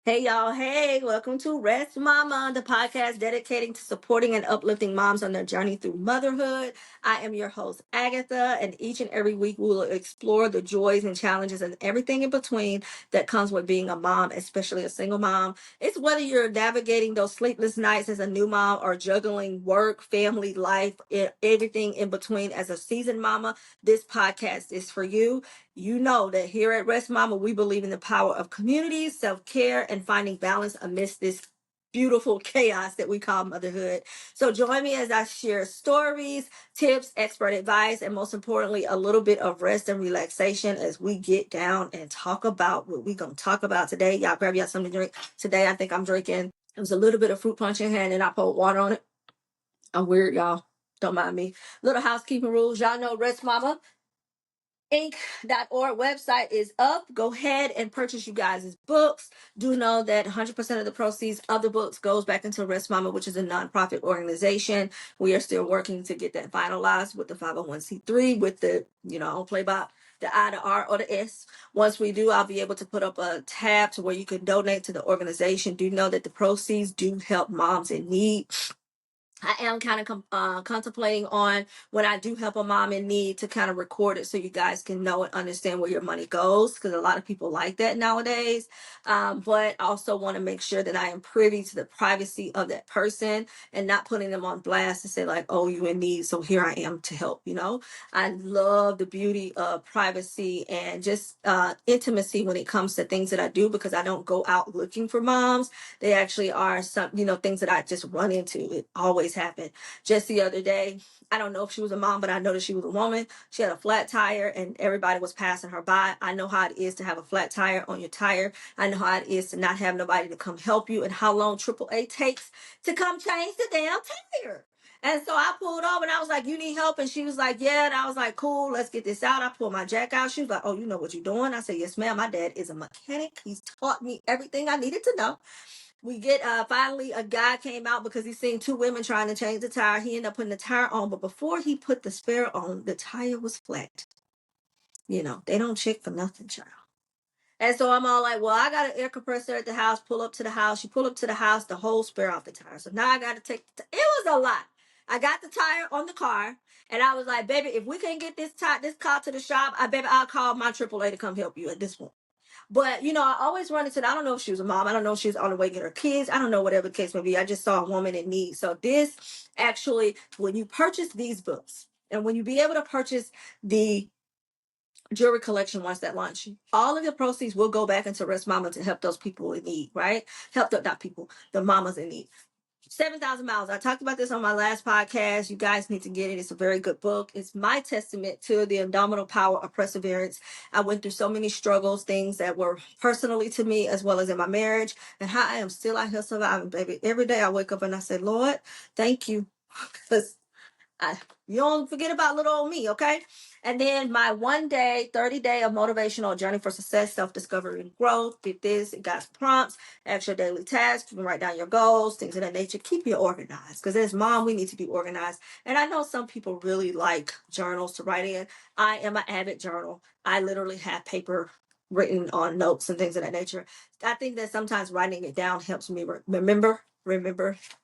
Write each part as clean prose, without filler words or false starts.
Hey y'all, hey, welcome to Rest Mama, the podcast dedicating to supporting and uplifting moms on their journey through motherhood. I am your host, Agatha, and each and every week we will explore the joys and challenges and everything in between that comes with being a mom, especially a single mom. It's whether you're navigating those sleepless nights as a new mom or juggling work, family, life, everything in between as a seasoned mama. This podcast is for you. You know that here at Rest Mama, we believe in the power of community, self care, and finding balance amidst this beautiful chaos that we call motherhood. So join me as I share stories, tips, expert advice, and most importantly, a little bit of rest and relaxation as we get down and talk about what we're going to talk about today. Y'all grab y'all something to drink. Today, I think I'm drinking. It was a little bit of fruit punch in hand, and I poured water on it. I'm weird, y'all. Don't mind me. Little housekeeping rules. Y'all know Rest Mama Inc.org website is up. Go ahead and purchase you guys' books. Do know that 100% of the proceeds of the books goes back into Rest Mama, which is a nonprofit organization. We are still working to get that finalized with the 501c3, with the, I don't play by the I, the R, or the S. Once we do, I'll be able to put up a tab to where you can donate to the organization. Do know that the proceeds do help moms in need. I am kind of contemplating on when I do help a mom in need to kind of record it so you guys can know and understand where your money goes, because a lot of people like that nowadays. But I also want to make sure that I am privy to the privacy of that person and not putting them on blast to say like, oh, you in need, so here I am to help. I love the beauty of privacy and just intimacy when it comes to things that I do, because I don't go out looking for moms. They actually are some, things that I just run into. It always happened. Just the other day, I don't know if she was a mom, but I know that she was a woman. She had a flat tire and everybody was passing her by. I know how it is to have a flat tire on your tire. I know how it is to not have nobody to come help you and how long AAA takes to come change the damn tire. And so I pulled over and I was like, you need help? And she was like, yeah. And I was like, cool, let's get this out. I pulled my jack out. She was like, oh, you know what you're doing? I said, yes, ma'am. My dad is a mechanic. He's taught me everything I needed to know. We get finally a guy came out because he seen two women trying to change the tire. He ended up putting the tire on, but before he put the spare on, the tire was flat. They don't check for nothing, child. And so I'm all like, well, I got an air compressor at the house. Pull up to the house. You pull up to the house, the whole spare off the tire. So now I got to take it was a lot. I got the tire on the car, and I was like, baby, if we can't get this car to the shop, I'll call my AAA to come help you at this point. But I always run into. I don't know if she was a mom. I don't know if she was on the way to get her kids. I don't know, whatever the case may be. I just saw a woman in need. So this actually, when you purchase these books, and when you be able to purchase the jewelry collection once that launch, all of the proceeds will go back into Rest Mama to help those people in need. Right? Help the not people, the mamas in need. 7,000 Miles. I talked about this on my last podcast. You guys need to get it. It's a very good book. It's my testament to the indomitable power of perseverance. I went through so many struggles, things that were personally to me as well as in my marriage, and how I am still out here surviving, baby. Every day I wake up and I say, Lord, thank you. Because you don't forget about little old me, okay? And then my 30-day of motivational journey for success, self-discovery, and growth. Did this, it got prompts, extra daily tasks. You can write down your goals, things of that nature. Keep you organized, because as mom, we need to be organized. And I know some people really like journals to write in. I am an avid journal. I literally have paper written on notes and things of that nature. I think that sometimes writing it down helps me remember.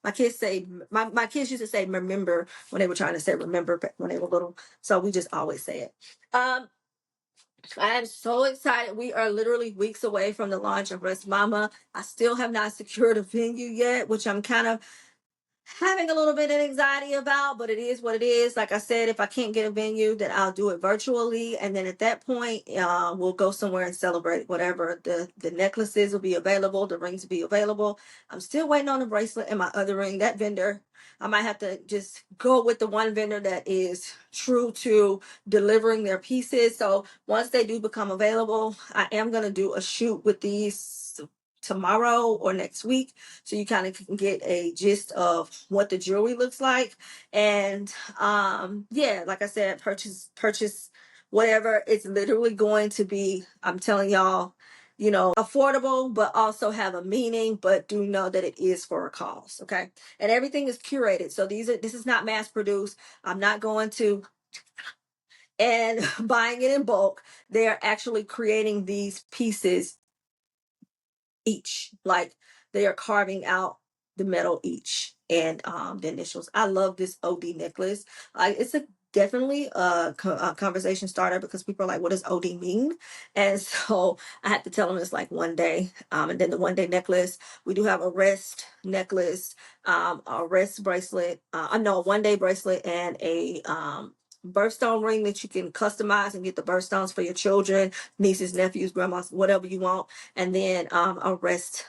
My kids say, my kids used to say remember when they were trying to say remember when they were little. So we just always say it. I am so excited. We are literally weeks away from the launch of Rest Mama. I still have not secured a venue yet, which I'm kind of having a little bit of anxiety about, but it is what it is. Like I said, if I can't get a venue, then I'll do it virtually, and then at that point, we'll go somewhere and celebrate whatever. The necklaces will be available, the rings will be available. I'm still waiting on the bracelet and my other ring. That vendor, I might have to just go with the one vendor that is true to delivering their pieces. So once they do become available, I am going to do a shoot with these tomorrow or next week, so you kind of can get a gist of what the jewelry looks like. And yeah, like I said, purchase whatever. It's literally going to be, I'm telling y'all, affordable, but also have a meaning. But do know that it is for a cause, okay? And everything is curated. So this is not mass produced. I'm not going to and buying it in bulk. They are actually creating these pieces each. Like they are carving out the metal each and the initials. I love this OD necklace. It's a definitely a conversation starter because people are like, what does OD mean? And so I had to tell them it's like one day. And then the one day necklace, we do have a rest necklace, a rest bracelet, no, a one day bracelet and a birthstone ring that you can customize and get the birthstones for your children, nieces, nephews, grandmas, whatever you want. And then a rest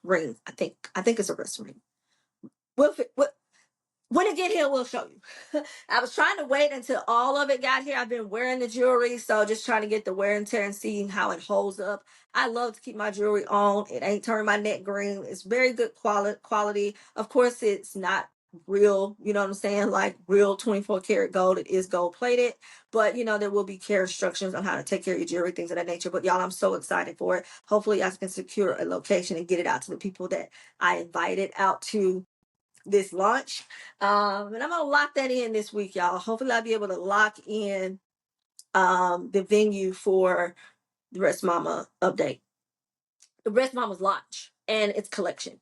ring. I think it's a wrist ring. We'll, when it get here, we'll show you. I was trying to wait until all of it got here. I've been wearing the jewelry, so just trying to get the wear and tear and seeing how it holds up. I love to keep my jewelry on. It ain't turning my neck green. It's very good quality. Of course, it's not real, you know what I'm saying? Like real 24 karat gold. It is gold plated, but there will be care instructions on how to take care of your jewelry, things of that nature. But y'all, I'm so excited for it. Hopefully, I can secure a location and get it out to the people that I invited out to this launch. And I'm gonna lock that in this week, y'all. Hopefully I'll be able to lock in the venue for the Rest Mama update. The Rest Mama's launch and its collection.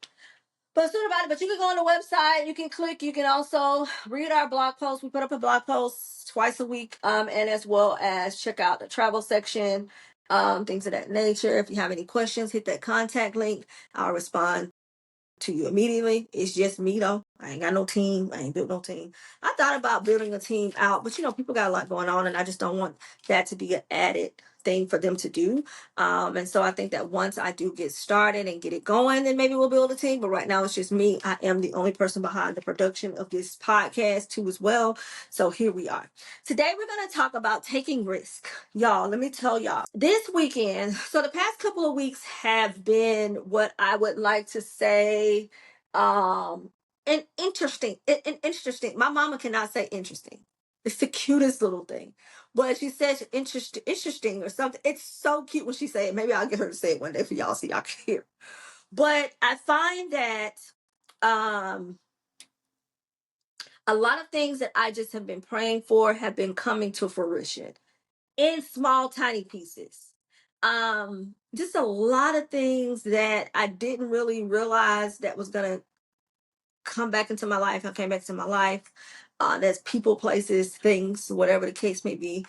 But soon about it, but you can go on the website, you can click, you can also read our blog post. We put up a blog post twice a week, and as well as check out the travel section, things of that nature. If you have any questions, hit that contact link. I'll respond to you immediately. It's just me though. I ain't got no team. I ain't built no team. I thought about building a team out, but people got a lot going on and I just don't want that to be an added thing for them to do. And so I think that once I do get started and get it going, then maybe we'll build a team. But right now it's just me. I am the only person behind the production of this podcast too as well. So here we are. Today we're going to talk about taking risk. Y'all, let me tell y'all. This weekend, so the past couple of weeks have been what I would like to say and interesting. My mama cannot say interesting. It's the cutest little thing. But she says interesting or something. It's so cute when she say it. Maybe I'll get her to say it one day for y'all so y'all can hear. But I find that a lot of things that I just have been praying for have been coming to fruition in small, tiny pieces. Just a lot of things that I didn't really realize that was gonna come back into my life. I came back to my life. There's people, places, things, whatever the case may be.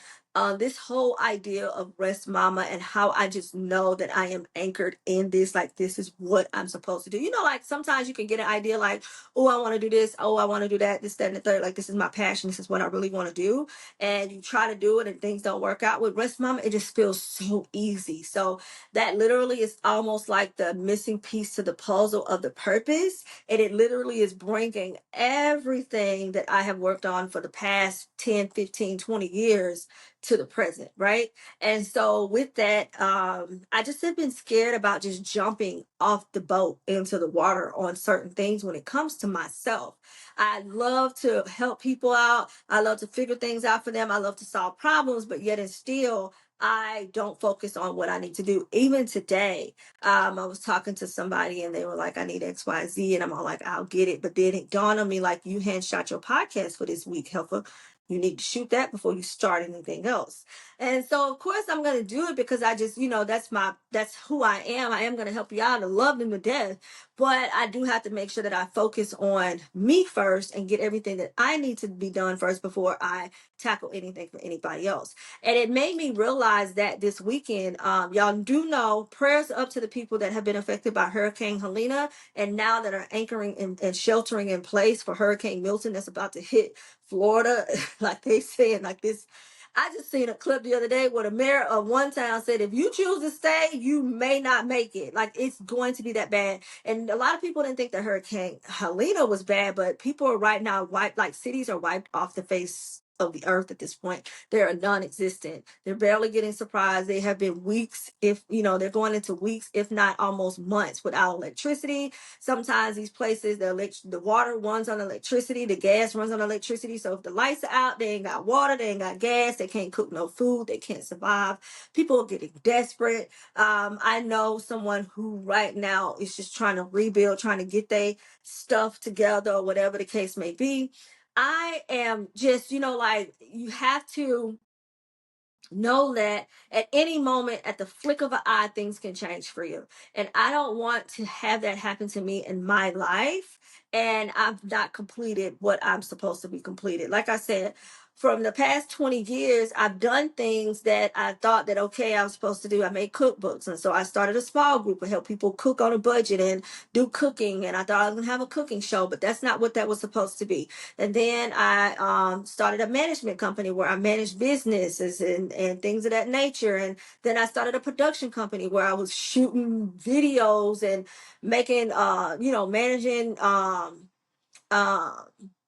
This whole idea of Rest Mama and how I just know that I am anchored in this, like this is what I'm supposed to do. Like sometimes you can get an idea like, oh, I want to do this, oh, I want to do that, this, that, and the third. Like this is my passion, this is what I really want to do. And you try to do it and things don't work out. With Rest Mama, it just feels so easy. So that literally is almost like the missing piece to the puzzle of the purpose. And it literally is bringing everything that I have worked on for the past 10, 15, 20 years to the present, right? And so with that, I just have been scared about just jumping off the boat into the water on certain things when it comes to myself. I love to help people out. I love to figure things out for them. I love to solve problems, but yet and still, I don't focus on what I need to do. Even today, I was talking to somebody and they were like, I need XYZ. And I'm all like, I'll get it. But then it dawned on me, like, you handshot your podcast for this week, Helper. You need to shoot that before you start anything else. And so, of course, I'm going to do it because I just, that's who I am. I am going to help you out. I love them to death. But I do have to make sure that I focus on me first and get everything that I need to be done first before I tackle anything for anybody else. And it made me realize that this weekend, y'all do know, prayers up to the people that have been affected by Hurricane Helena and now that are anchoring and sheltering in place for Hurricane Milton that's about to hit Florida. Like they saying like this. I just seen a clip the other day where the mayor of one town said, if you choose to stay, you may not make it. Like it's going to be that bad. And a lot of people didn't think that Hurricane Helena was bad, but people are right now wiped, like cities are wiped off the face of the earth at this point. They are non-existent. They're barely getting surprised. They have been weeks, if they're going into weeks, if not almost months without electricity. Sometimes these places, the water runs on electricity, the gas runs on electricity. So if the lights are out, they ain't got water, they ain't got gas, they can't cook no food, they can't survive. People are getting desperate. I know someone who right now is just trying to rebuild, trying to get their stuff together or whatever the case may be. I am just, like, you have to know that at any moment, at the flick of an eye, things can change for you. And I don't want to have that happen to me in my life. And I've not completed what I'm supposed to be completed. Like I said, from the past 20 years, I've done things that I thought that, okay, I was supposed to do. I made cookbooks. And so I started a small group to help people cook on a budget and do cooking. And I thought I was going to have a cooking show, but that's not what that was supposed to be. And then I started a management company where I managed businesses and things of that nature. And then I started a production company where I was shooting videos and making, managing um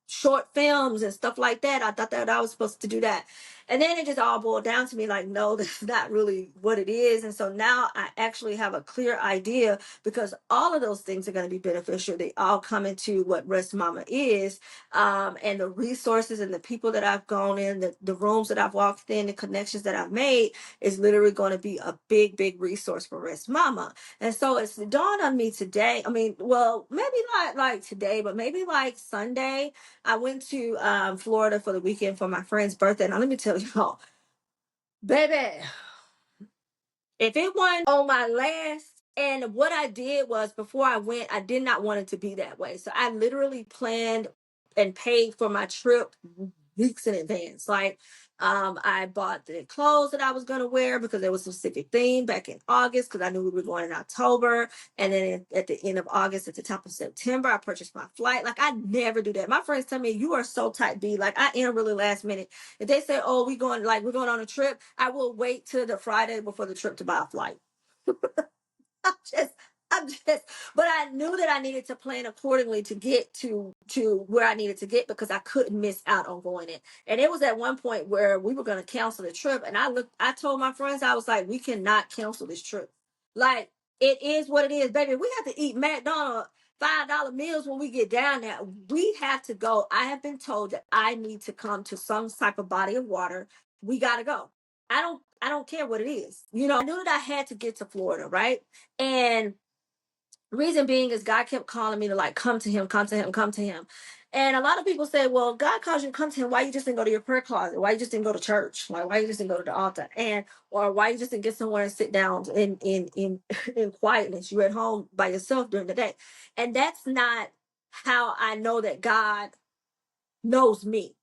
short films and stuff like that. I thought that I was supposed to do that. And then it just all boiled down to me like, no, that's not really what it is. And so now I actually have a clear idea, because all of those things are going to be beneficial. They all come into what Rest Mama is. And the resources and the people that I've gone in, the rooms that I've walked in, the connections that I've made is literally going to be a big, big resource for Rest Mama. And so it's dawned on me today. I mean, well, maybe not like today, but maybe like Sunday. I went to Florida for the weekend for my friend's birthday. Now, let me tell you all, baby, if it wasn't on my last, and what I did was before I went, I did not want it to be that way. So I literally planned and paid for my trip weeks in advance. Like, I bought the clothes that I was going to wear because there was a specific theme back in August, because I knew we were going in October. And then at the end of August, at the top of September, I purchased my flight. Like, I never do that. My friends tell me, you are so type B. Like, I am really last minute. If they say, oh, we're going on a trip, I will wait till the Friday before the trip to buy a flight. I'm just, I'm just, but I knew that I needed to plan accordingly to get to where I needed to get, because I couldn't miss out on going in. And it was at one point where we were going to cancel the trip, and I told my friends, I was like, we cannot cancel this trip. Like, it is what it is, baby. We have to eat McDonald's $5 meals when we get down there. We have to go. I have been told that I need to come to some type of body of water. We got to go. I don't care what it is. I knew that I had to get to Florida, right? And reason being is God kept calling me to like come to him, come to him, come to him. And a lot of people say, well, God calls you to come to him. Why you just didn't go to your prayer closet? Why you just didn't go to church? Like, why you just didn't go to the altar? And or why you just didn't get somewhere and sit down in in quietness? You're at home by yourself during the day. And that's not how I know that God knows me.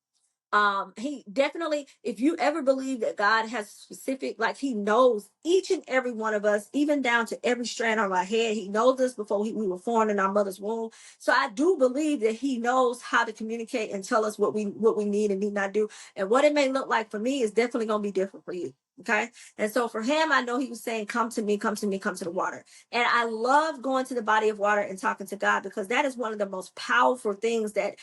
He definitely, if you ever believe that God has specific, like he knows each and every one of us, even down to every strand of our hair. He knows us before we were formed in our mother's womb. So I do believe that he knows how to communicate and tell us what we need and need not do. And what it may look like for me is definitely going to be different for you. Okay. And so for him, I know he was saying, come to me, come to me, come to the water. And I love going to the body of water and talking to God, because that is one of the most powerful things that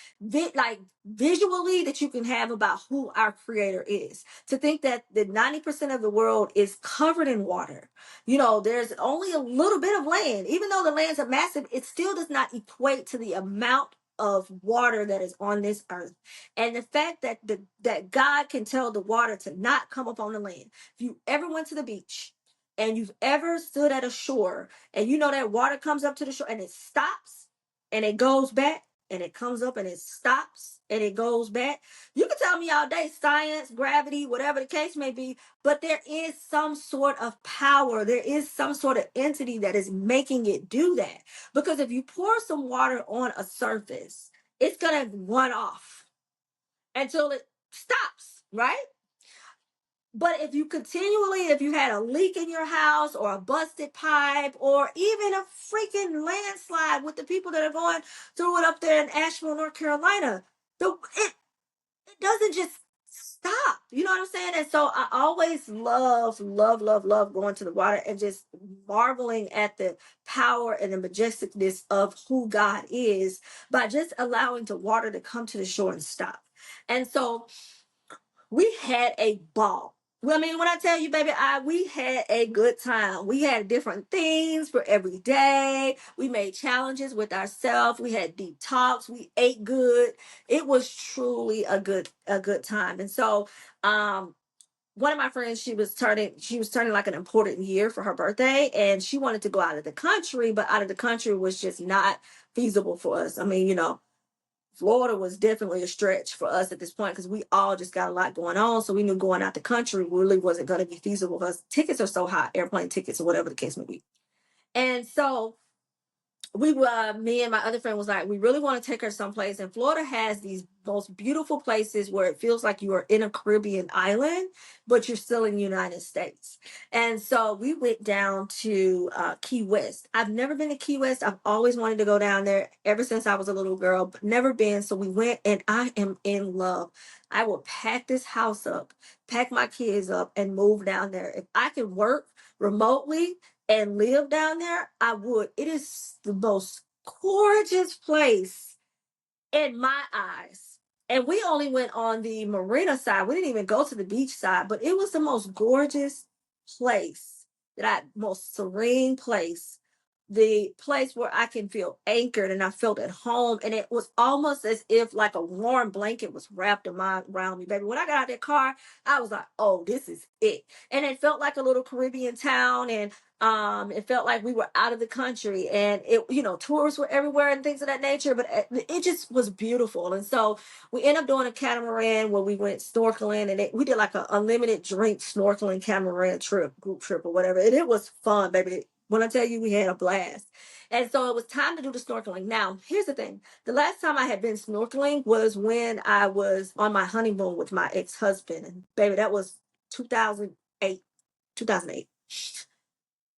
like visually that you can have about who our creator is. To think that the 90% of the world is covered in water. There's only a little bit of land. Even though the lands are massive, it still does not equate to the amount of water that is on this earth. And the fact that God can tell the water to not come up on the land. If you ever went to the beach and you've ever stood at a shore, and that water comes up to the shore and it stops and it goes back, and it comes up and it stops and it goes back. You can tell me all day, science, gravity, whatever the case may be, but there is some sort of power. There is some sort of entity that is making it do that. Because if you pour some water on a surface, it's going to run off until it stops, right? But if you had a leak in your house, or a busted pipe, or even a freaking landslide with the people that are going through it up there in Asheville, North Carolina, it doesn't just stop. You know what I'm saying? And so I always love, love, love, love going to the water and just marveling at the power and the majesticness of who God is, by just allowing the water to come to the shore and stop. And so we had a ball. Well, I mean, when I tell you, baby, we had a good time. We had different things for every day. We made challenges with ourselves. We had deep talks. We ate good. It was truly a good time. And so, one of my friends, she was turning like an important year for her birthday, and she wanted to go out of the country, but out of the country was just not feasible for us. I mean, Florida was definitely a stretch for us at this point because we all just got a lot going on. So we knew going out the country really wasn't going to be feasible because tickets are so high, airplane tickets or whatever the case may be. And so we were, me and my other friend was like, we really want to take her someplace. And Florida has these most beautiful places where it feels like you are in a Caribbean island, but you're still in the United States. And so we went down to Key West. I've never been to Key West. I've always wanted to go down there ever since I was a little girl, but never been. So we went, and I am in love. I will pack this house up, pack my kids up, and move down there. If I could work remotely and live down there, I would. It is the most gorgeous place in my eyes. And we only went on the marina side. We didn't even go to the beach side, but it was the most gorgeous place, most serene place, the place where I can feel anchored and I felt at home. And it was almost as if like a warm blanket was wrapped around me, baby. When I got out of that car, I was like, oh, this is it. And it felt like a little Caribbean town. And it felt like we were out of the country, and it, tourists were everywhere and things of that nature, but it just was beautiful. And so we ended up doing a catamaran where we went snorkeling, and we did like a unlimited drink snorkeling catamaran trip, group trip or whatever, and it was fun, baby. When I tell you, we had a blast. And so it was time to do the snorkeling. Now, here's the thing. The last time I had been snorkeling was when I was on my honeymoon with my ex-husband. And baby, that was 2008. 2008.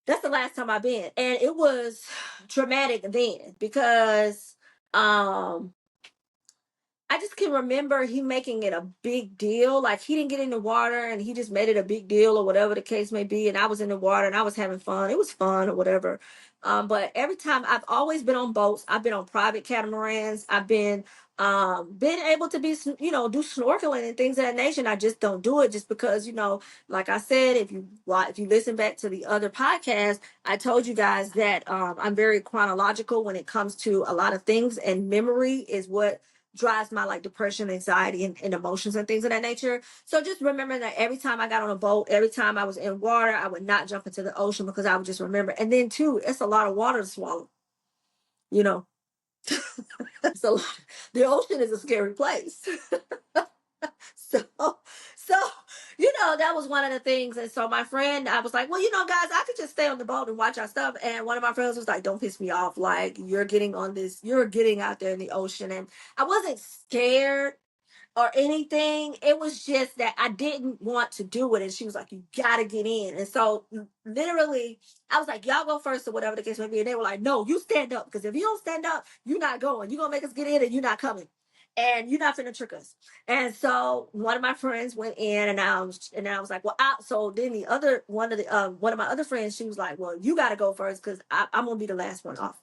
That's the last time I've been. And it was traumatic then because um I just can remember he making it a big deal. Like he didn't get in the water and he just made it a big deal or whatever the case may be. And I was in the water and I was having fun. It was fun or whatever. But every time I've always been on boats, I've been on private catamarans. I've been able to be, do snorkeling and things of that nation. I just don't do it just because, like I said, if you listen back to the other podcast, I told you guys that I'm very chronological when it comes to a lot of things, and memory is what drives my like depression, anxiety, and emotions and things of that nature. So just remember that every time I got on a boat, every time I was in water, I would not jump into the ocean because I would just remember. And then too, it's a lot of water to swallow. You know, it's a lot. The ocean is a scary place. So, that was one of the things. And so my friend, I was like, well, guys, I could just stay on the boat and watch our stuff. And one of my friends was like, don't piss me off. Like, you're getting out there in the ocean. And I wasn't scared or anything. It was just that I didn't want to do it. And she was like, you gotta get in. And so literally, I was like, y'all go first or whatever the case may be. And they were like, no, you stand up. Because if you don't stand up, you're not going. You're gonna make us get in and you're not coming. And you're not finna trick us. And so one of my friends went in, and I was like, well, so then one of my other friends, she was like, well, you gotta go first because I'm gonna be the last one off.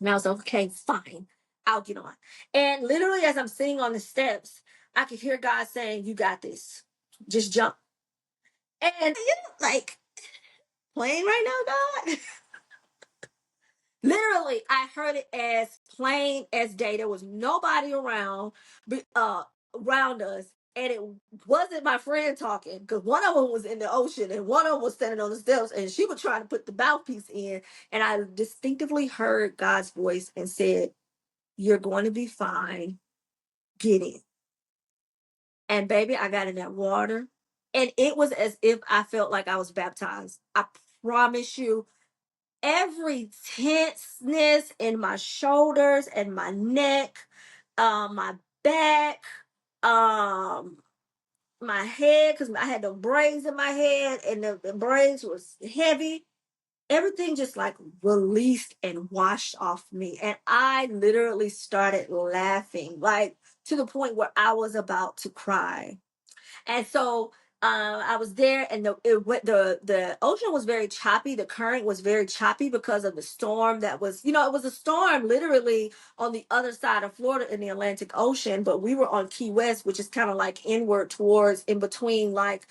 And I was like, okay, fine, I'll get on. And literally, as I'm sitting on the steps, I could hear God saying, you got this. Just jump. And, like, playing right now, God? Literally, I heard it as plain as day. There was nobody around us. And it wasn't my friend talking because one of them was in the ocean and one of them was standing on the steps and she was trying to put the mouthpiece in. And I distinctively heard God's voice and said, you're going to be fine. Get in. And baby, I got in that water. And it was as if I felt like I was baptized. I promise you, every tenseness in my shoulders and my neck, my back, um, my head, because I had the braids in my head and the braids was heavy. Everything just like released and washed off me. And I literally started laughing, like to the point where I was about to cry. And so I was there, and the ocean was very choppy. The current was very choppy because of the storm that was, it was a storm literally on the other side of Florida in the Atlantic Ocean, but we were on Key West, which is kind of like inward towards in between like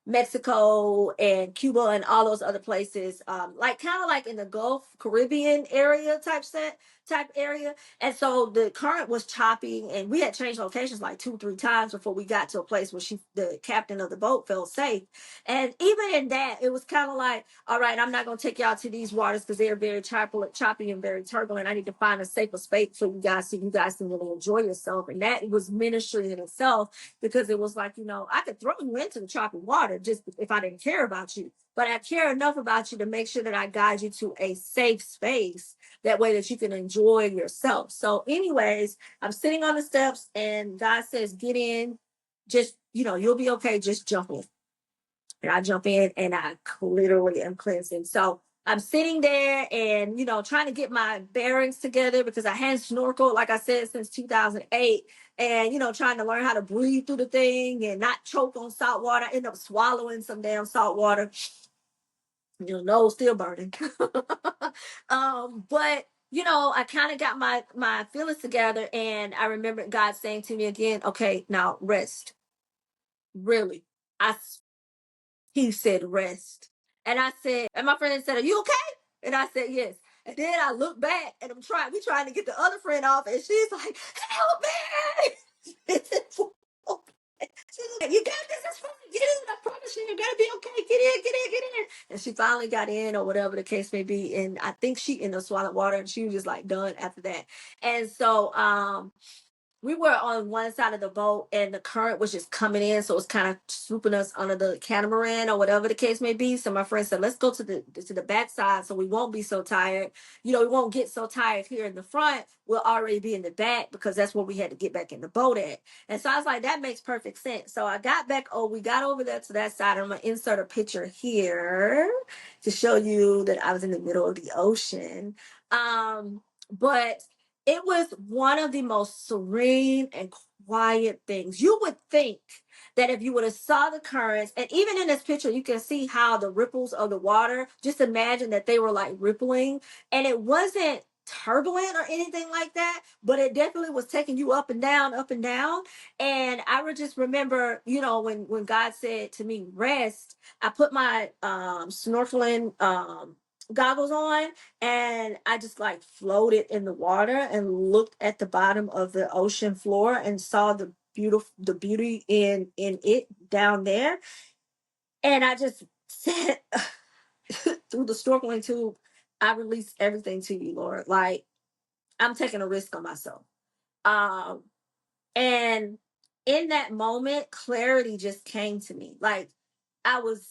Mexico and Cuba and all those other places, like kind of like in the Gulf Caribbean area type area. And so the current was choppy, and we had changed locations like 2 3 times before we got to a place where the captain of the boat, felt safe. And even in that, it was kind of like, all right, I'm not gonna take y'all to these waters because they're very choppy and very turbulent. I need to find a safer space so you guys can really enjoy yourself. And that was ministry in itself, because it was like, I could throw you into the choppy water just if I didn't care about you. But I care enough about you to make sure that I guide you to a safe space. That way that you can enjoy yourself. So, anyways, I'm sitting on the steps and God says, get in, just, you'll be okay. Just jump in. And I jump in and I literally am cleansing. So I'm sitting there and, trying to get my bearings together because I hadn't snorkeled, like I said, since 2008. And, trying to learn how to breathe through the thing and not choke on salt water. I end up swallowing some damn salt water. Nose still burning. But I kind of got my feelings together, and I remember God saying to me again, okay, now rest. Really. I He said, rest. And I said, and my friend said, are you okay? And I said, yes. And then I look back and we trying to get the other friend off, and she's like, help me. She's like, you got this, it's fine. Get in. I promise you're gonna be okay. Get in. And she finally got in, or whatever the case may be. And I think she ended up swallowing water, and she was just like done after that. And so we were on one side of the boat and the current was just coming in, so it was kind of swooping us under the catamaran or whatever the case may be. So my friend said, let's go to the back side so we won't be so tired. We won't get so tired here in the front. We'll already be in the back because that's where we had to get back in the boat at. And so I was like, that makes perfect sense. So I got back, we got over there to that side. I'm gonna insert a picture here to show you that I was in the middle of the ocean. But it was one of the most serene and quiet things. You would think that if you would have saw the currents, and even in this picture, you can see how the ripples of the water, just imagine that they were like rippling, and it wasn't turbulent or anything like that, but it definitely was taking you up and down, up and down. And I would just remember, when God said to me, rest, I put my snorkeling goggles on, and I just like floated in the water and looked at the bottom of the ocean floor and saw the beauty in it down there. And I just said through the snorkeling tube, I release everything to you, Lord. Like, I'm taking a risk on myself. Um and in that moment, clarity just came to me. Like, I was,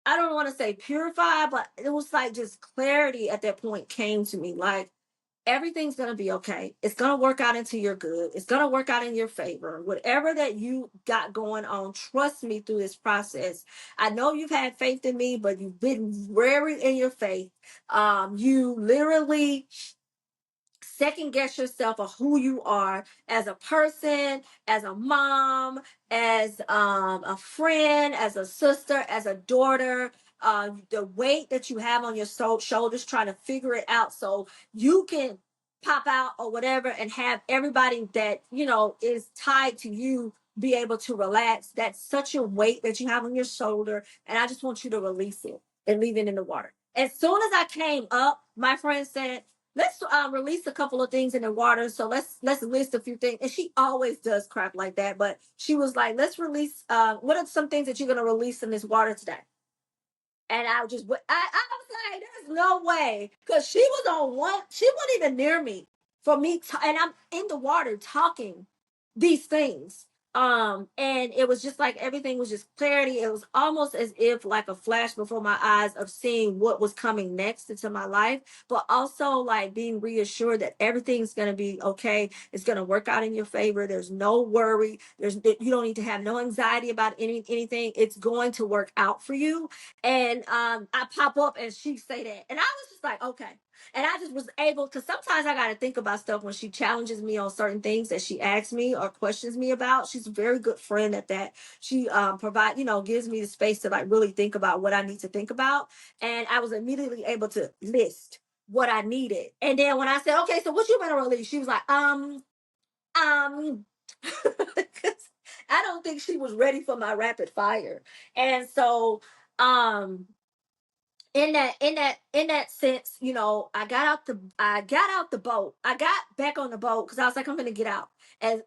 I don't want to say purified, but it was like just clarity at that point came to me. Like, everything's going to be okay. It's going to work out into your good. It's going to work out in your favor. Whatever that you got going on, trust me through this process. I know you've had faith in me, but you've been very in your faith. You literally second guess yourself of who you are as a person, as a mom, as a friend, as a sister, as a daughter. The weight that you have on your shoulders, trying to figure it out so you can pop out or whatever, and have everybody that is tied to you be able to relax. That's such a weight that you have on your shoulder, and I just want you to release it and leave it in the water. As soon as I came up, my friend said, let's release a couple of things in the water. So let's list a few things. And she always does crap like that. But she was like, let's release. What are some things that you're gonna release in this water today? And I was like, there's no way, because she was on one. She wasn't even near me for me, and I'm in the water talking these things. And it was just like everything was just clarity. It was almost as if like a flash before my eyes of seeing what was coming next into my life, but also like being reassured that everything's gonna be okay. It's gonna work out in your favor. There's no worry. You don't need to have no anxiety about anything. It's going to work out for you. And I pop up and she say that, and I was just like, okay. And I just was able, because sometimes I got to think about stuff when she challenges me on certain things that she asks me or questions me about. She's a very good friend at that. She gives me the space to like really think about what I need to think about. And I was immediately able to list what I needed. And then when I said, okay, so what you gonna release? She was like, um, I don't think she was ready for my rapid fire. And so, um, in that sense, I got out the boat. I got back on the boat because I was like, I'm gonna get out. And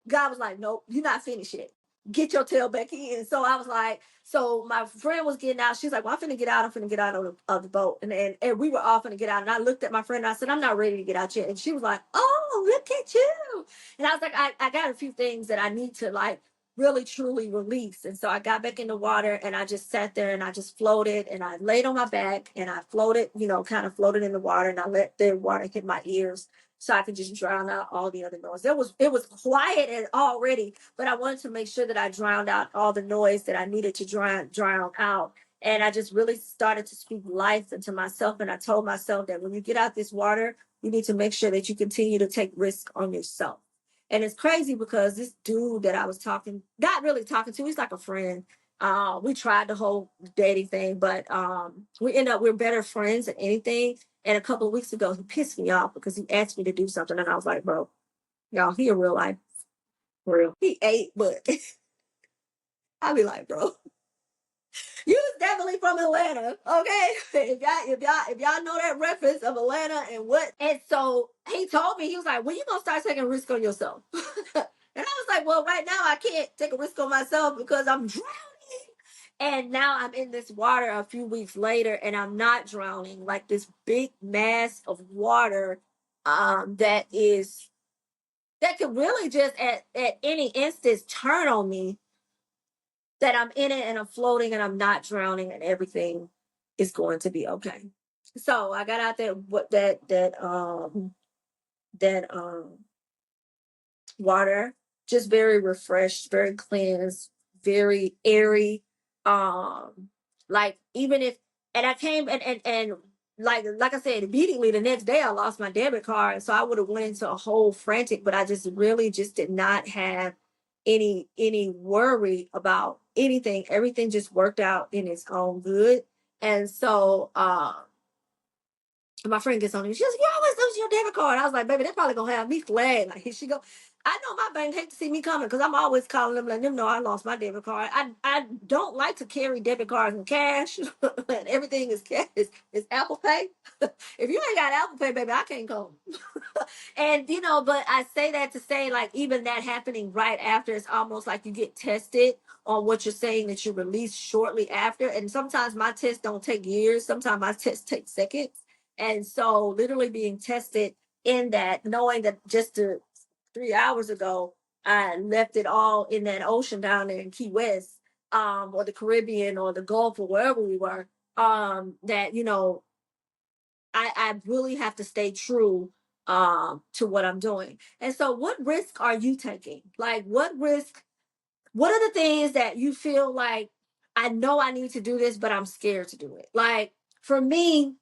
God was like, nope, you're not finished yet. Get your tail back in. So I was like, so my friend was getting out. She's like, well, I'm finna get out. I'm finna get out of the boat. And we were all finna get out. And I looked at my friend and I said, I'm not ready to get out yet. And she was like, oh, look at you. And I was like, I got a few things that I need to like really truly release. And so I got back in the water and I just sat there and I just floated and I laid on my back and I floated, kind of floated in the water and I let the water hit my ears so I could just drown out all the other noise. It was quiet and already, but I wanted to make sure that I drowned out all the noise that I needed to drown out. And I just really started to speak life into myself. And I told myself that when you get out this water, you need to make sure that you continue to take risk on yourself. And it's crazy because this dude that I was not really talking to, he's like a friend. We tried the whole dating thing, but we're better friends than anything. And a couple of weeks ago, he pissed me off because he asked me to do something, and I was like, bro, y'all, he a real life real. He ate, but I'll be like, bro, you was definitely from Atlanta, okay? If y'all know that reference of Atlanta and what, and so he told me, he was like, when you gonna start taking risk on yourself? And I was like, well, right now I can't take a risk on myself because I'm drowning. And now I'm in this water a few weeks later and I'm not drowning, like this big mass of water that could really just at any instance turn on me, that I'm in it and I'm floating and I'm not drowning and everything is going to be okay. So I got out there what that water, just very refreshed, very cleansed, very airy. Like even if and I came and like I said, immediately the next day I lost my debit card. So I would have went into a whole frantic, but I just really just did not have any worry about anything. Everything just worked out in its own good. And so my friend gets on me. She goes, "You always lose your debit card." I was like, "Baby, they're probably gonna have me flagged." Like, here she go. I know my bank hate to see me coming because I'm always calling them, letting them know I lost my debit card. I don't like to carry debit cards and cash, and everything is cash. It's Apple Pay. If you ain't got Apple Pay, baby, I can't come. And but I say that to say, like, even that happening right after, it's almost like you get tested on what you're saying that you release shortly after. And sometimes my tests don't take years. Sometimes my tests take seconds. And so literally being tested in that, knowing that just 3 hours ago, I left it all in that ocean down there in Key West, or the Caribbean or the Gulf or wherever we were, that, I really have to stay true to what I'm doing. And so what risk are you taking? Like what are the things that you feel like, I know I need to do this, but I'm scared to do it? Like for me,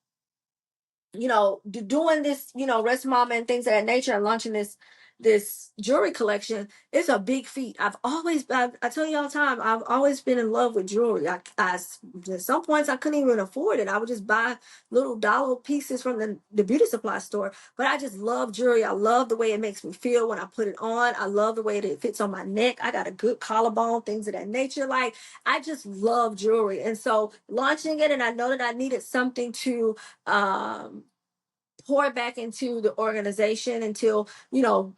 doing this, rest mama and things of that nature and launching this jewelry collection, it's a big feat. I tell you all the time, I've always been in love with jewelry. At some points I couldn't even afford it. I would just buy little dollar pieces from the beauty supply store. But I just love jewelry. I love the way it makes me feel when I put it on. I love the way that it fits on my neck. I got a good collarbone, things of that nature. Like, I just love jewelry. And so launching it, and I know that I needed something to um pour back into the organization until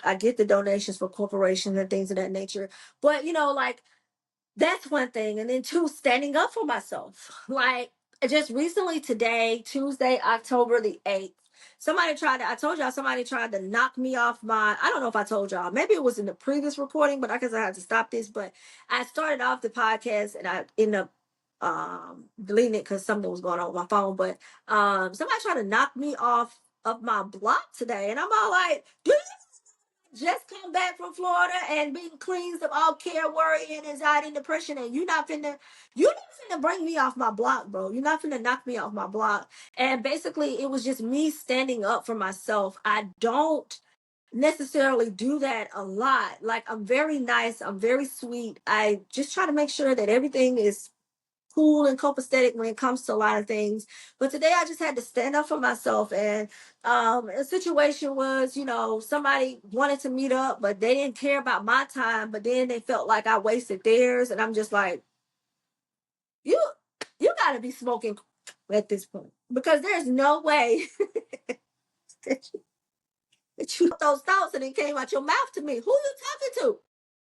I get the donations for corporations and things of that nature. But like, that's one thing. And then two, standing up for myself. Like, just recently today, Tuesday, October the 8th, I told y'all somebody tried to knock me off I don't know if I told y'all, maybe it was in the previous recording, but I guess I had to stop this. But I started off the podcast and I ended up deleting it because something was going on with my phone. But somebody tried to knock me off of my block today. And I'm all like, do you just come back from Florida and being cleansed of all care, worry, and anxiety and depression, and you not finna bring me off my block, bro. You're not finna knock me off my block. And basically, it was just me standing up for myself. I don't necessarily do that a lot. Like, I'm very nice, I'm very sweet. I just try to make sure that everything is cool and copacetic when it comes to a lot of things. But today I just had to stand up for myself. And a situation was, somebody wanted to meet up, but they didn't care about my time. But then they felt like I wasted theirs, and I'm just like, you, you got to be smoking at this point, because there's no way that you those thoughts and it came out your mouth to me. Who you talking to?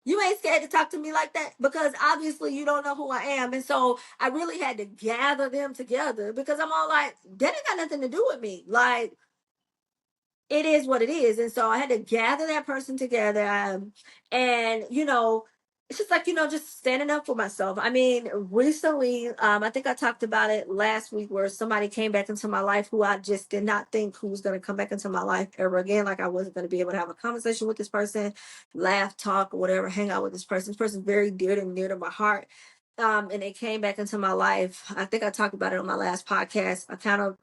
You ain't scared to talk to me like that, because obviously you don't know who I am. And so I really had to gather them together, because I'm all like, that ain't got nothing to do with me. Like, it is what it is. And so I had to gather that person together. And, it's just like, just standing up for myself. I mean, recently, I think I talked about it last week, where somebody came back into my life who I just did not think who was going to come back into my life ever again. Like, I wasn't going to be able to have a conversation with this person, laugh, talk, or whatever, hang out with this person. This person's very dear and near to my heart. And they came back into my life. I think I talked about it on my last podcast. I kind of,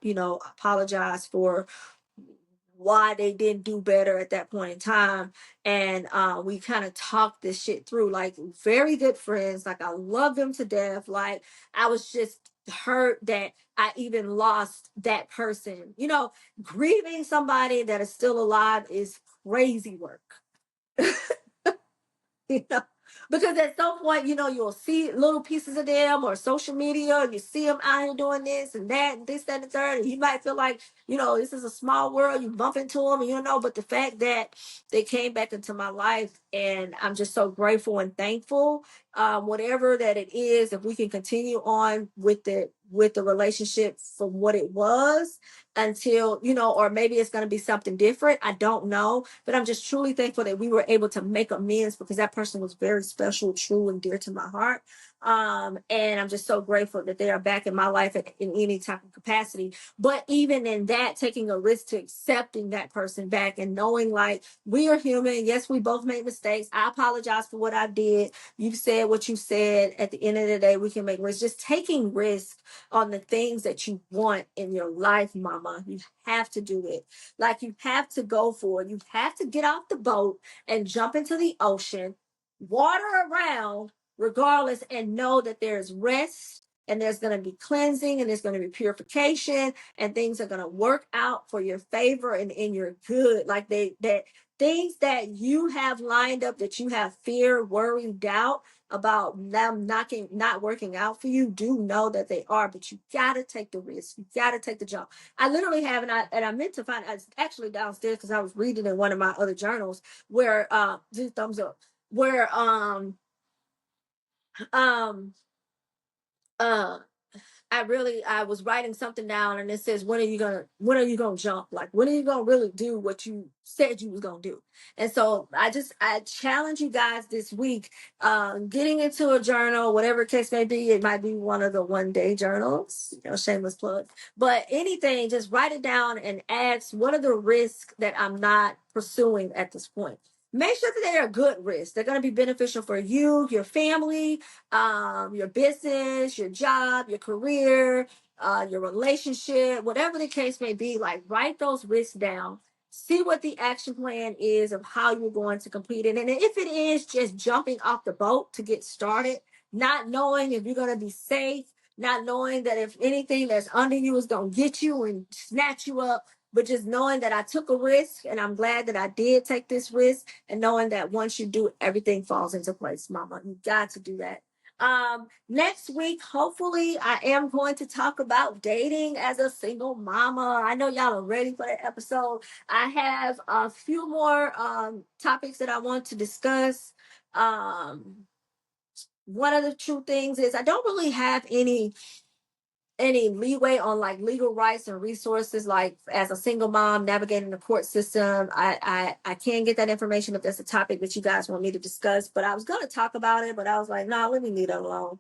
apologized for why they didn't do better at that point in time. And we kind of talked this shit through, like, very good friends. Like, I love them to death. Like, I was just hurt that I even lost that person. Grieving somebody that is still alive is crazy work. you know because at some point, you'll see little pieces of them or social media, and you see them out here doing this and that and this, that, and the third, and you might feel like, this is a small world. You bump into them, and but the fact that they came back into my life, and I'm just so grateful and thankful. Whatever that it is, if we can continue on with the relationship from what it was, until, or maybe it's going to be something different. I don't know, but I'm just truly thankful that we were able to make amends, because that person was very special, true, and dear to my heart. And I'm just so grateful that they are back in my life in any type of capacity. But even in that, taking a risk to accepting that person back, and knowing, like, we are human. Yes, we both made mistakes. I apologize for what I did. You've said what you said. At the end of the day, we can make risks. Just taking risks on the things that you want in your life, mama. You have to do it. Like, you have to go for it. You have to get off the boat and jump into the ocean, water around regardless, and know that there's rest, and there's going to be cleansing, and there's going to be purification, and things are going to work out for your favor and in your good. Like, that things that you have lined up, that you have fear, worry, doubt about them not working out for you, do know that they are. But you gotta take the risk. You gotta take the jump. I literally have, and I meant to find, it's actually downstairs, because I was reading in one of my other journals, where just thumbs up, where um uh I was writing something down, and it says, when are you gonna jump? Like, when are you gonna really do what you said you was gonna do? And so I challenge you guys this week, getting into a journal, whatever case may be. It might be one of the 1 day journals, shameless plug. But anything, just write it down and ask, what are the risks that I'm not pursuing at this point? Make sure that they are good risks. They're going to be beneficial for you, your family, your business, your job, your career, your relationship, whatever the case may be. Like, write those risks down. See what the action plan is of how you're going to complete it. And if it is just jumping off the boat to get started, not knowing if you're going to be safe, not knowing that if anything that's under you is going to get you and snatch you up, but just knowing that I took a risk, and I'm glad that I did take this risk, and knowing that once you do, everything falls into place, mama. You got to do that. Next week, hopefully, I am going to talk about dating as a single mama. I know y'all are ready for that episode. I have a few more topics that I want to discuss. One of the true things is, I don't really have any leeway on, like, legal rights and resources, like, as a single mom navigating the court system. I can get that information if that's a topic that you guys want me to discuss. But I was going to talk about it, but I was like, no, let me leave it alone.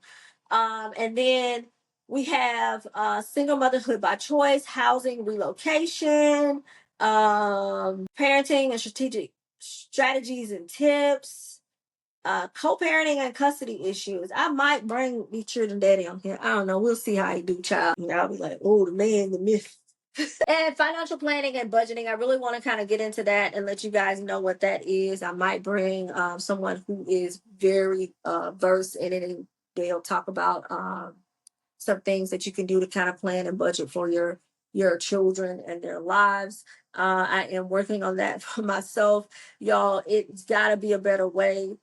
And then we have single motherhood by choice, housing, relocation, parenting and strategic strategies and tips, co-parenting and custody issues. I might bring the children daddy on here. I don't know. We'll see how he do, child. And I'll be like, oh, the man, the myth. And financial planning and budgeting. I really want to kind of get into that and let you guys know what that is. I might bring someone who is very versed in it, and they'll talk about some things that you can do to kind of plan and budget for your children and their lives. I am working on that for myself. Y'all, it's got to be a better way.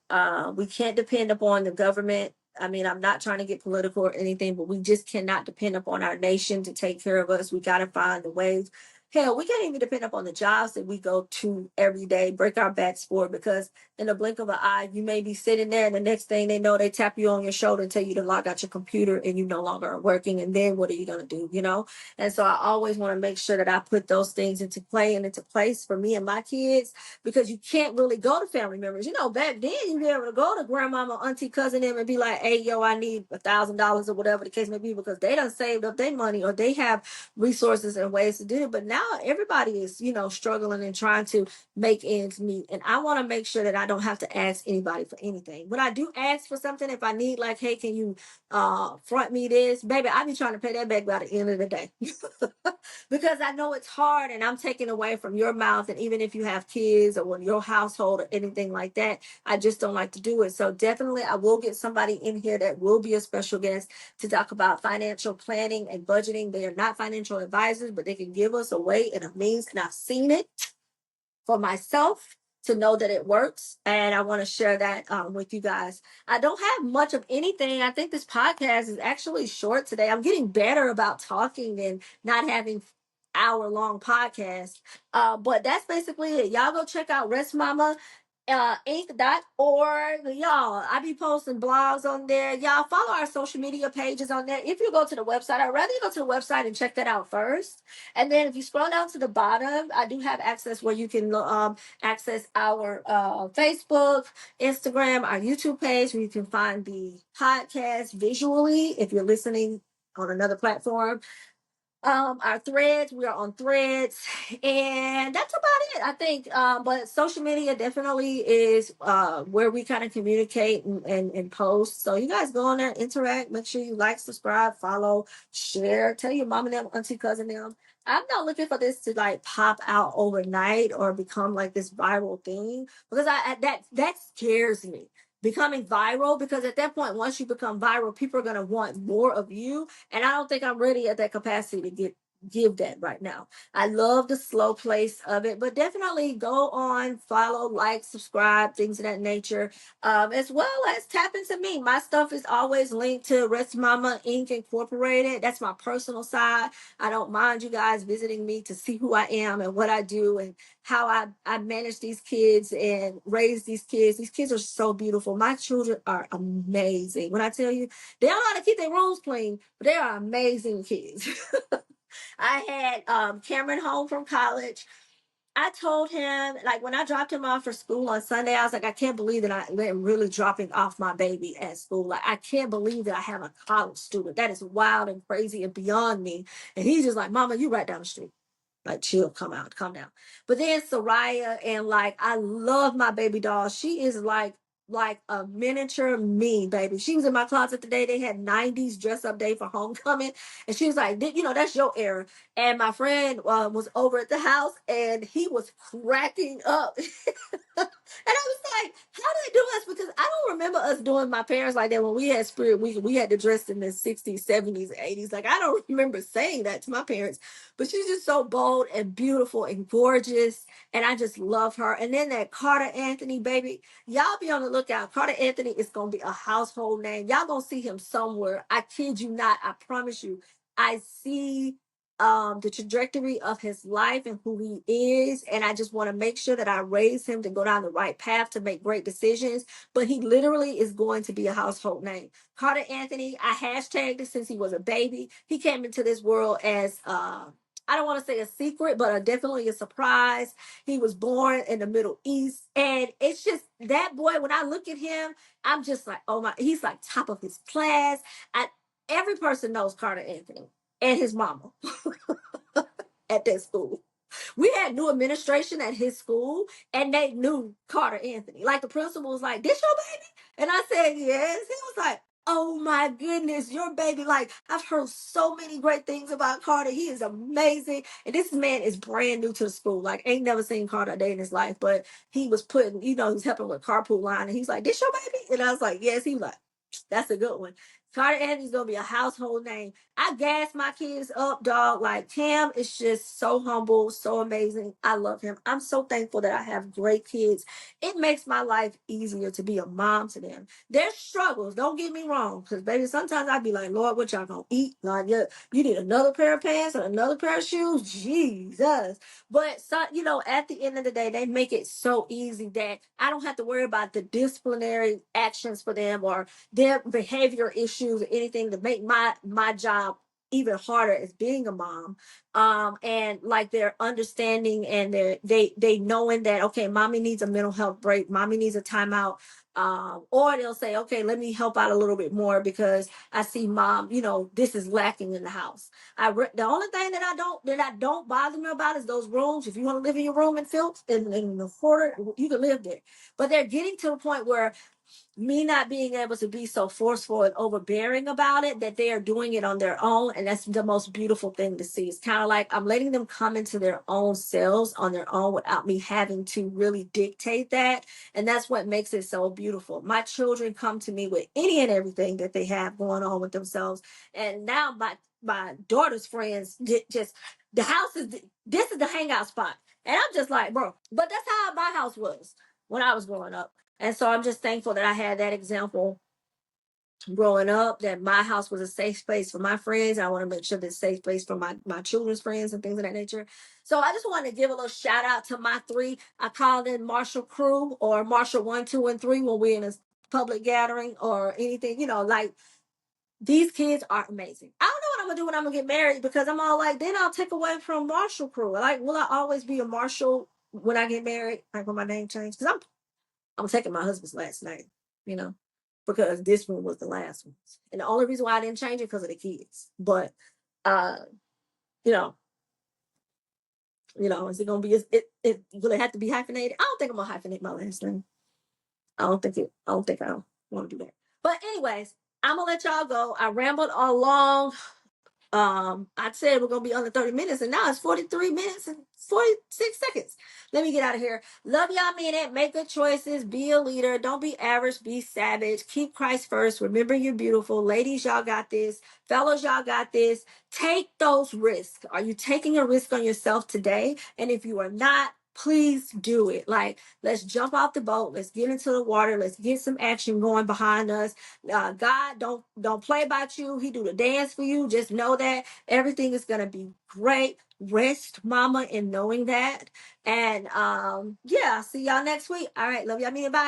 We can't depend upon the government. I mean, I'm not trying to get political or anything, but we just cannot depend upon our nation to take care of us. We got to find the ways. Hell, we can't even depend upon the jobs that we go to every day, break our backs for, because in the blink of an eye, you may be sitting there and the next thing they know, they tap you on your shoulder and tell you to log out your computer and you no longer are working. And then what are you going to do? You know? And so I always want to make sure that I put those things into play and into place for me and my kids, because you can't really go to family members. You know, back then you'd be able to go to grandmama, auntie, cousin, them and be like, hey, yo, I need $1,000 or whatever the case may be, because they done saved up their money or they have resources and ways to do it. But now everybody is, you know, struggling and trying to make ends meet. And I want to make sure that I don't have to ask anybody for anything. When I do ask for something, if I need, like, hey, can you front me this, baby, I be trying to pay that back by the end of the day. Because I know it's hard and I'm taking away from your mouth. And even if you have kids or your household or anything like that, I just don't like to do it. So definitely I will get somebody in here that will be a special guest to talk about financial planning and budgeting. They are not financial advisors, but they can give us a way and a means. And I've seen it for myself to know that it works. And I want to share that with you guys. I don't have much of anything. I think this podcast is actually short today. I'm getting better about talking and not having hour-long podcasts. But that's basically it. Y'all go check out Rest Mama Inc.org. Y'all, I be posting blogs on there. Y'all follow our social media pages on there. If you go to the website, I'd rather you go to the website and check that out first. And then if you scroll down to the bottom, I do have access where you can access our Facebook, Instagram, our YouTube page, where you can find the podcast visually if you're listening on another platform. Our threads, we are on threads, and that's about it, I think. But social media definitely is where we kind of communicate and post. So you guys go on there, interact, make sure you like, subscribe, follow, share, tell your mom and them, auntie, cousin, them. I'm not looking for this to like pop out overnight or become like this viral thing, because that scares me, becoming viral, because at that point, once you become viral, people are going to want more of you, and I don't think I'm ready at that capacity to give that right now. I love the slow place of it, but definitely go on, follow, like, subscribe, things of that nature, as well as tap into me. My stuff is always linked to Rest Mama Inc. Incorporated. That's my personal side. I don't mind you guys visiting me to see who I am and what I do and how I manage these kids and raise these kids. These kids are so beautiful. My children are amazing. When I tell you, they don't know how to keep their rooms clean, but they are amazing kids. I had Cameron home from college. I told him, like, when I dropped him off for school on Sunday, I was like, I can't believe that I'm really dropping off my baby at school. Like, I can't believe that I have a college student. That is wild and crazy and beyond me. And he's just like, Mama, you right down the street. Like, chill, calm down. But then Soraya, and like, I love my baby doll. She is like a miniature me, baby. She was in my closet today. They had 90s dress up day for homecoming. And she was like, you know, that's your era. And my friend was over at the house and he was cracking up. And I was like, how do they do us? Because I don't remember us doing my parents like that when we had Spirit Week. We had to dress in the 60s, 70s, 80s. Like, I don't remember saying that to my parents. But she's just so bold and beautiful and gorgeous. And I just love her. And then that Carter Anthony, baby, y'all be on the lookout. Carter Anthony is going to be a household name. Y'all going to see him somewhere. I kid you not. I promise you. I see the trajectory of his life and who he is, and I just want to make sure that I raise him to go down the right path to make great decisions. But he literally is going to be a household name. Carter Anthony, I hashtagged it since he was a baby. He came into this world as I don't want to say a secret, but definitely a surprise. He was born in the Middle East, and it's just that boy. When I look at him, I'm just like, oh my, he's like top of his class. Every person knows Carter Anthony and his mama at that school. We had new administration at his school, and they knew Carter Anthony. Like, the principal was like, "This your baby?" And I said, "Yes." He was like, "Oh my goodness, your baby!" Like, I've heard so many great things about Carter. He is amazing, and this man is brand new to the school. Like, ain't never seen Carter a day in his life, but he was putting, you know, he's helping with carpool line, and he's like, "This your baby?" And I was like, "Yes." He was like, "That's a good one." Carter Anthony's gonna be a household name. I gas my kids up, dog. Like Cam is just so humble, so amazing. I love him. I'm so thankful that I have great kids. It makes my life easier to be a mom to them. There's struggles, don't get me wrong. Because baby, sometimes I'd be like, Lord, what y'all gonna eat? Like, yeah, you need another pair of pants and another pair of shoes. Jesus. But so, at the end of the day, they make it so easy that I don't have to worry about the disciplinary actions for them or their behavior issues or anything to make my job even harder as being a mom. And like their understanding and they knowing that, okay, mommy needs a mental health break, mommy needs a timeout. Or they'll say, okay, let me help out a little bit more because I see mom, this is lacking in the house. The only thing that I don't bother me about is those rooms. If you want to live in your room in filth in the quarter, you can live there. But they're getting to the point where me not being able to be so forceful and overbearing about it, that they are doing it on their own. And that's the most beautiful thing to see. It's kind of like I'm letting them come into their own selves on their own without me having to really dictate that. And that's what makes it so beautiful. My children come to me with any and everything that they have going on with themselves. And now my daughter's friends just the house is this is the hangout spot. And I'm just like, bro, but that's how my house was when I was growing up. And so I'm just thankful that I had that example growing up, that my house was a safe space for my friends. I want to make sure that it's a safe place for my children's friends and things of that nature. So I just want to give a little shout out to my three. I call them Marshall Crew or Marshall 1, 2, and 3 when we're in a public gathering or anything, like these kids are amazing. I don't know what I'm gonna do when I'm gonna get married because I'm all like, then I'll take away from Marshall Crew. Like, will I always be a Marshall when I get married? Like when my name changed? Because I'm taking my husband's last name, you know, because this one was the last one. And the only reason why I didn't change it because of the kids. But uh, you know, is it gonna be it will it have to be hyphenated? I don't think I'm gonna hyphenate my last name. I don't think I want to do that. But anyways, I'm gonna let y'all go. I rambled along. I said we're gonna be under 30 minutes, and now it's 43 minutes and 46 seconds. Let me get out of here. Love y'all, mean it. Make good choices. Be a leader. Don't be average. Be savage. Keep Christ first. Remember you're beautiful. Ladies, y'all got this. Fellas, y'all got this. Take those risks. Are you taking a risk on yourself today? And if you are not, please do it. Like, let's jump off the boat. Let's get into the water. Let's get some action going behind us. God don't play about you. He do the dance for you. Just know that everything is gonna be great. Rest, mama, in knowing that. And yeah, see y'all next week. All right, love y'all. Bye.